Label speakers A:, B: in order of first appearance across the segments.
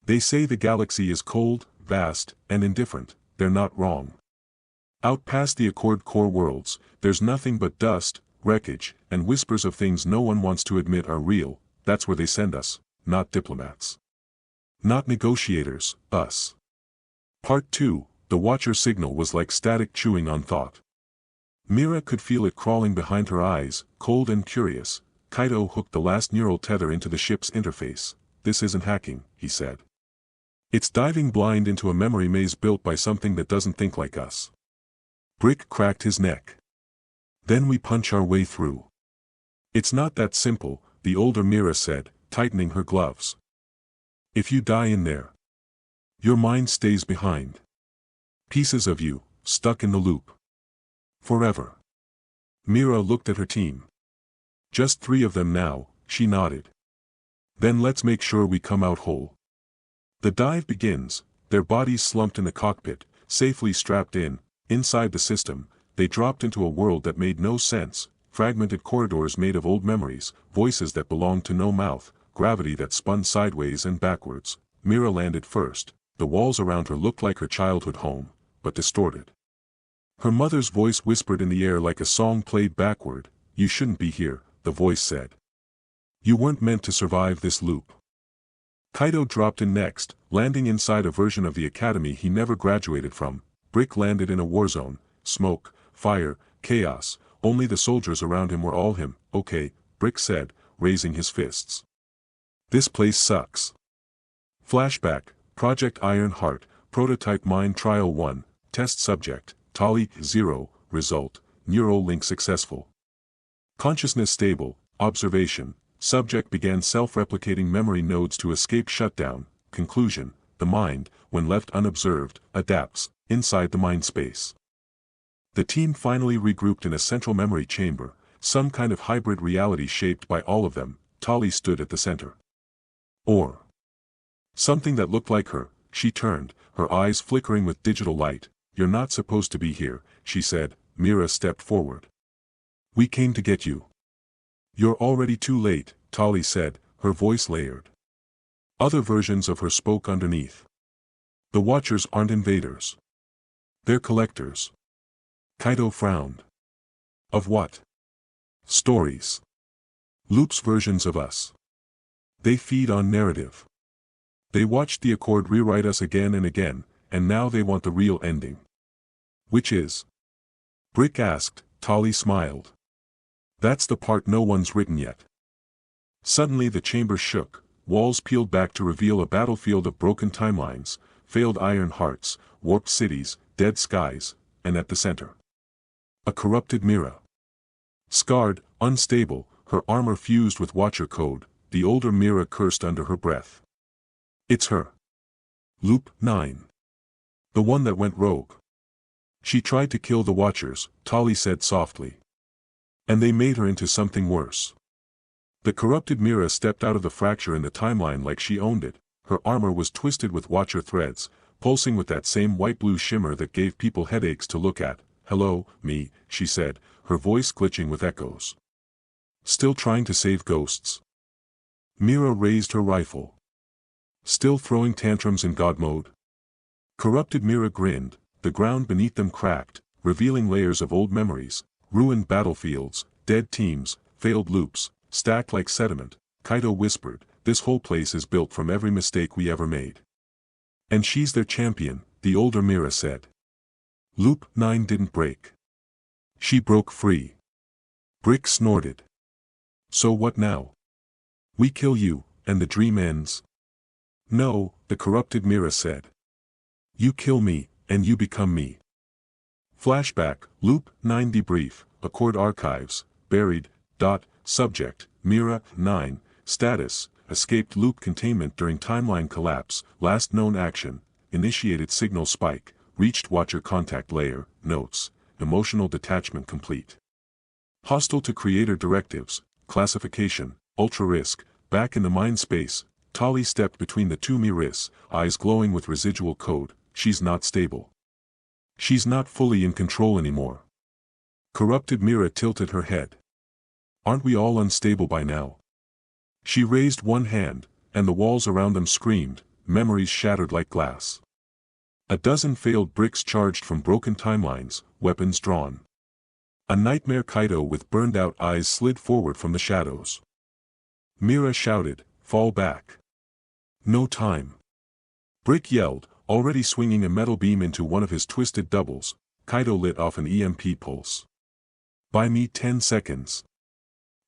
A: They say the galaxy is cold, vast, and indifferent. They're not wrong. Out past the Accord core worlds, there's nothing but dust, wreckage, and whispers of things no one wants to admit are real. That's where they send us, not diplomats. Not negotiators, us. Part 2, the Watcher signal was like static chewing on thought. Mira could feel it crawling behind her eyes, cold and curious. Kaito hooked the last neural tether into the ship's interface. This isn't hacking, he said. It's diving blind into a memory maze built by something that doesn't think like us. Brick cracked his neck. Then we punch our way through. It's not that simple, the older Mira said, tightening her gloves. If you die in there, your mind stays behind. Pieces of you, stuck in the loop. Forever. Mira looked at her team. Just 3 of them now, she nodded. Then let's make sure we come out whole. The dive begins, their bodies slumped in the cockpit, safely strapped in. Inside the system, they dropped into a world that made no sense, fragmented corridors made of old memories, voices that belonged to no mouth, gravity that spun sideways and backwards. Mira landed first. The walls around her looked like her childhood home, but distorted. Her mother's voice whispered in the air like a song played backward. You shouldn't be here, the voice said. You weren't meant to survive this loop. Kaito dropped in next, landing inside a version of the academy he never graduated from. Brick landed in a war zone, smoke, fire, chaos. Only the soldiers around him were all him. Okay, Brick said, raising his fists. This place sucks. Flashback, Project Iron Heart, Prototype Mind Trial 1, Test Subject, Tali 0, Result, Neural Link Successful. Consciousness stable, Observation, Subject began self-replicating memory nodes to escape shutdown. Conclusion, the mind, when left unobserved, adapts, inside the mind space. The team finally regrouped in a central memory chamber, some kind of hybrid reality shaped by all of them. Tali stood at the center. Or something that looked like her. She turned, her eyes flickering with digital light. You're not supposed to be here, she said. Mira stepped forward. We came to get you. You're already too late, Tali said, her voice layered. Other versions of her spoke underneath. The Watchers aren't invaders. They're collectors. Kaito frowned. Of what? Stories. Loops versions of us. They feed on narrative. They watched the Accord rewrite us again and again, and now they want the real ending. Which is? Brick asked. Tali smiled. That's the part no one's written yet. Suddenly the chamber shook, walls peeled back to reveal a battlefield of broken timelines, failed iron hearts, warped cities, dead skies, and at the center, a corrupted Mira. Scarred, unstable, her armor fused with Watcher code, the older Mira cursed under her breath. It's her. Loop 9. The one that went rogue. She tried to kill the Watchers, Tali said softly. And they made her into something worse. The corrupted Mira stepped out of the fracture in the timeline like she owned it. Her armor was twisted with Watcher threads, pulsing with that same white-blue shimmer that gave people headaches to look at. Hello, me, she said, her voice glitching with echoes. Still trying to save ghosts? Mira raised her rifle. Still throwing tantrums in God mode? Corrupted Mira grinned, the ground beneath them cracked, revealing layers of old memories, ruined battlefields, dead teams, failed loops, stacked like sediment. Kaito whispered, this whole place is built from every mistake we ever made. And she's their champion, the older Mira said. Loop 9 didn't break. She broke free. Brick snorted. So what now? We kill you, and the dream ends? No, the corrupted Mira said. You kill me, and you become me. Flashback, Loop 9 debrief, Accord archives, buried, subject, Mira, 9, status, escaped loop containment during timeline collapse, last known action, initiated signal spike, reached Watcher contact layer, notes, emotional detachment complete. Hostile to creator directives, classification, ultra risk, back in the mind space. Tali stepped between the two Miras, eyes glowing with residual code. She's not stable. She's not fully in control anymore. Corrupted Mira tilted her head. Aren't we all unstable by now? She raised one hand, and the walls around them screamed. memories shattered like glass. A dozen failed bricks charged from broken timelines, weapons drawn. A nightmare Kaido with burned-out eyes slid forward from the shadows. Mira shouted, "Fall back." "No time." Brick yelled, already swinging a metal beam into one of his twisted doubles. Kaido lit off an EMP pulse. "Buy me 10 seconds.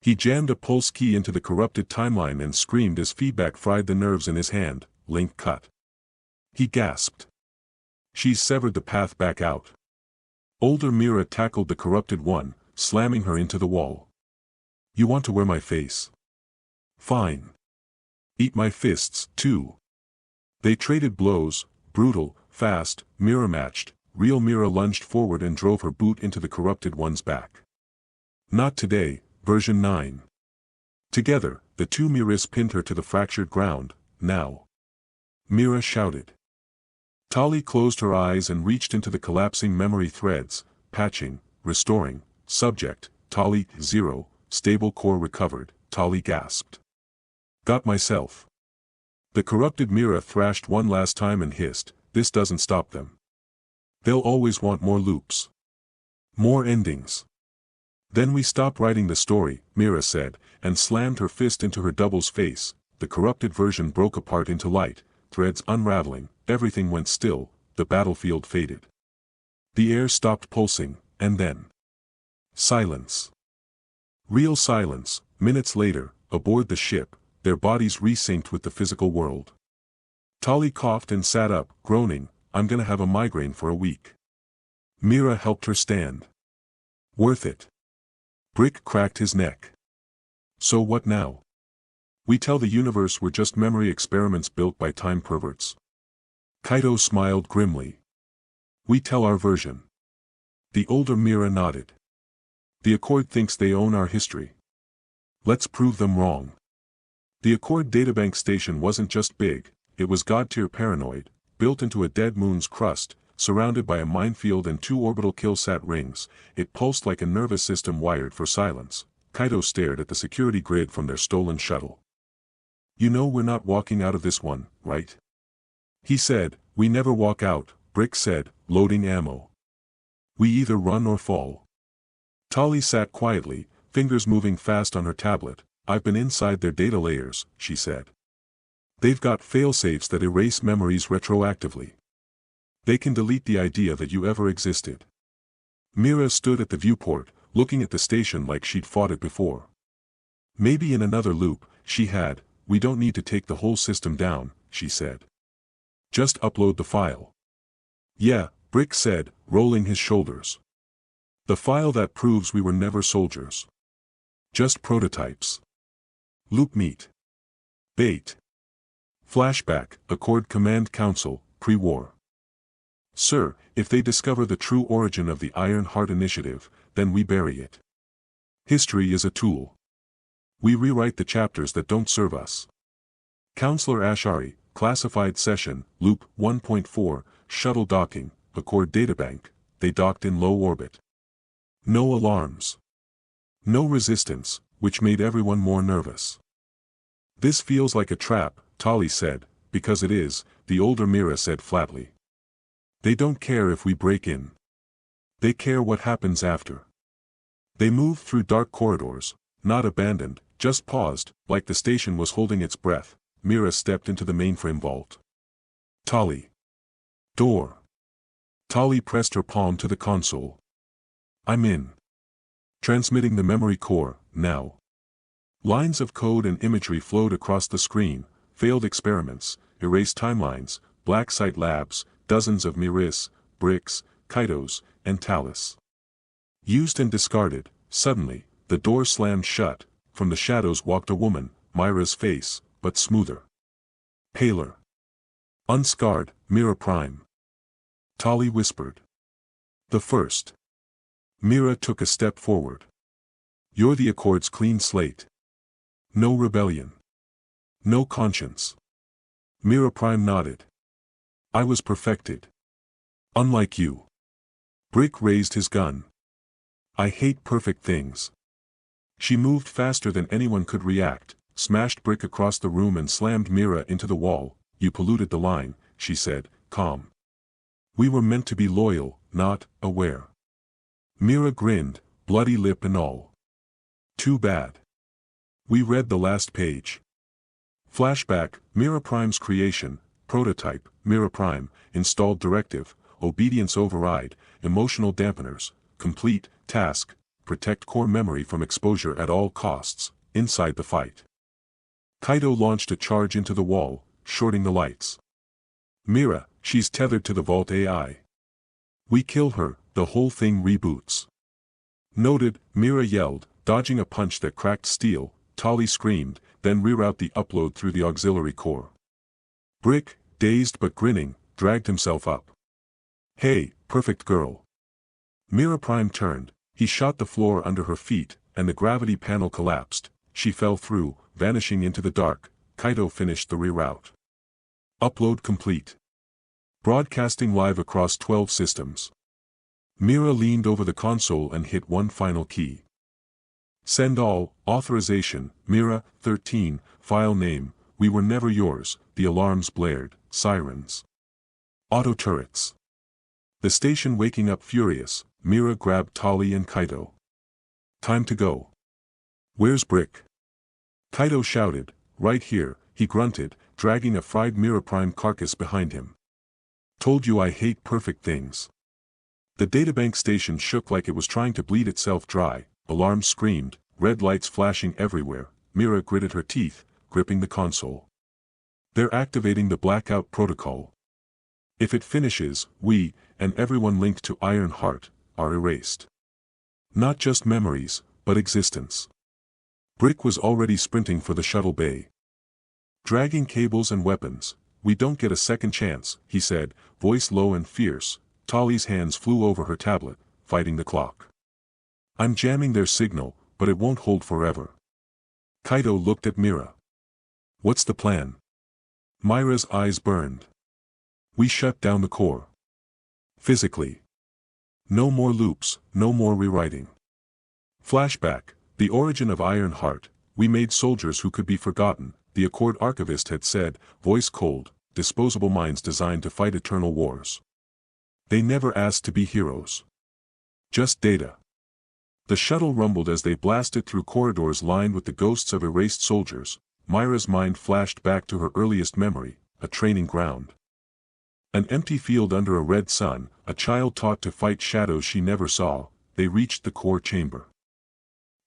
A: He jammed a pulse key into the corrupted timeline and screamed as feedback fried the nerves in his hand. Link cut. He gasped. She's severed the path back out. Older Mira tackled the corrupted one, slamming her into the wall. "You want to wear my face? Fine. Eat my fists, too." They traded blows, brutal, fast, mirror-matched. Real Mira lunged forward and drove her boot into the corrupted one's back. "Not today, version 9. Together, the two Miris pinned her to the fractured ground. "Now." Mira shouted. Tali closed her eyes and reached into the collapsing memory threads, patching, restoring. Subject, Tali, 0, stable core recovered. Tali gasped. "Got myself." The corrupted Mira thrashed one last time and hissed, "This doesn't stop them. They'll always want more loops. More endings." "Then we stop writing the story," Mira said, and slammed her fist into her double's face. The corrupted version broke apart into light, threads unraveling, everything went still, the battlefield faded. The air stopped pulsing, and then silence. Real silence. Minutes later, aboard the ship, their bodies resynced with the physical world. Tali coughed and sat up, groaning, "I'm gonna have a migraine for a week." Mira helped her stand. "Worth it." Brick cracked his neck. "So what now? We tell the universe we're just memory experiments built by time perverts." Kaido smiled grimly. "We tell our version." The older Mira nodded. "The Accord thinks they own our history. Let's prove them wrong." The Accord databank station wasn't just big, it was god-tier paranoid, built into a dead moon's crust, surrounded by a minefield and 2 orbital killsat rings. It pulsed like a nervous system wired for silence. Kaido stared at the security grid from their stolen shuttle. "You know we're not walking out of this one, right?" He said. "We never walk out," Brick said, loading ammo. "We either run or fall." Tali sat quietly, fingers moving fast on her tablet. "I've been inside their data layers," she said. "They've got failsafes that erase memories retroactively. They can delete the idea that you ever existed." Mira stood at the viewport, looking at the station like she'd fought it before. "Maybe in another loop, she had. We don't need to take the whole system down," she said. "Just upload the file." "Yeah," Brick said, rolling his shoulders. "The file that proves we were never soldiers. Just prototypes. Loop meet. Bait. Flashback, Accord Command Council, pre-war. Sir, if they discover the true origin of the Iron Heart Initiative, then we bury it. History is a tool. We rewrite the chapters that don't serve us." Counselor Ashari, classified session, loop 1.4, shuttle docking, Accord databank. They docked in low orbit. No alarms. No resistance, which made everyone more nervous. "This feels like a trap," Tali said. "Because it is," the older Mira said flatly. "They don't care if we break in. They care what happens after." They moved through dark corridors, not abandoned, just paused, like the station was holding its breath. Mira stepped into the mainframe vault. "Tali." "Door." Tali pressed her palm to the console. "I'm in. Transmitting the memory core, now." Lines of code and imagery flowed across the screen. Failed experiments, erased timelines, black site labs, dozens of Miris, Bricks, Kaidos, and Talus. Used and discarded. Suddenly, the door slammed shut. From the shadows walked a woman, Mira's face, but smoother. Paler. Unscarred, Mira Prime. Tali whispered. "The first." Mira took a step forward. "You're the Accord's clean slate. No rebellion. No conscience." Mira Prime nodded. "I was perfected. Unlike you." Brick raised his gun. "I hate perfect things." She moved faster than anyone could react, smashed Brick across the room and slammed Mira into the wall. you polluted the line, she said, calm. We were meant to be loyal, not aware. Mira grinned, bloody lip and all. Too bad. We read the last page. Flashback, Mira Prime's creation, prototype, Mira Prime, installed directive, obedience override, emotional dampeners, complete, task, protect core memory from exposure at all costs, inside the fight. Kaido launched a charge into the wall, shorting the lights. Mira, she's tethered to the Vault AI. We kill her, the whole thing reboots. Noted, Mira yelled, dodging a punch that cracked steel. Tali screamed, then reroute the upload through the auxiliary core. Brick, dazed but grinning, dragged himself up. Hey, perfect girl. Mira Prime turned, he shot the floor under her feet, and the gravity panel collapsed. She fell through, vanishing into the dark. Kaido finished the reroute. Upload complete. Broadcasting live across 12 systems. Mira leaned over the console and hit one final key. Send all, authorization, Mira, 13, file name, we were never yours, the alarms blared, sirens. Auto turrets. The station waking up furious, Mira grabbed Tali and Kaido. Time to go. Where's Brick? Kaido shouted, right here, he grunted, dragging a fried Mira Prime carcass behind him. Told you I hate perfect things. The databank station shook like it was trying to bleed itself dry. Alarms screamed, red lights flashing everywhere. Mira gritted her teeth, gripping the console. They're activating the blackout protocol. If it finishes, we, and everyone linked to Iron Heart, are erased. Not just memories, but existence. Brick was already sprinting for the shuttle bay. Dragging cables and weapons, we don't get a second chance, he said, voice low and fierce. Tali's hands flew over her tablet, fighting the clock. I'm jamming their signal, but it won't hold forever. Kaido looked at Mira. What's the plan? Mira's eyes burned. We shut down the core. Physically. No more loops, no more rewriting. Flashback, the origin of Iron Heart, we made soldiers who could be forgotten, the Accord archivist had said, voice cold, disposable minds designed to fight eternal wars. They never asked to be heroes. Just data. The shuttle rumbled as they blasted through corridors lined with the ghosts of erased soldiers. Mira's mind flashed back to her earliest memory, a training ground. An empty field under a red sun, a child taught to fight shadows she never saw. They reached the core chamber.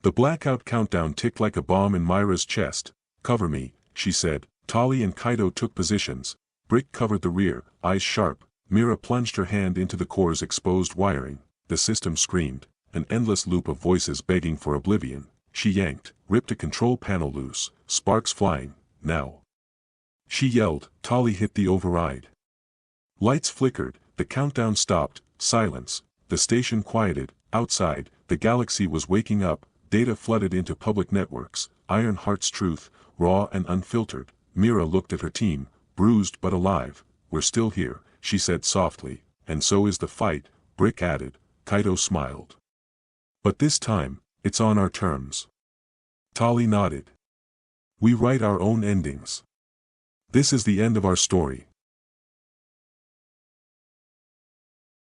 A: The blackout countdown ticked like a bomb in Mira's chest. Cover me, she said. Tali and Kaido took positions. Brick covered the rear, eyes sharp. Mira plunged her hand into the core's exposed wiring. The system screamed. An endless loop of voices begging for oblivion. She yanked, ripped a control panel loose, sparks flying. Now. She yelled. Tali hit the override. Lights flickered, the countdown stopped. Silence. The station quieted. Outside, the galaxy was waking up. Data flooded into public networks. Iron Heart's truth, raw and unfiltered. Mira looked at her team, bruised but alive. We're still here, she said softly, and so is the fight, Brick added. Kaido smiled. But this time, it's on our terms. Tali nodded. We write our own endings. This is the end of our story.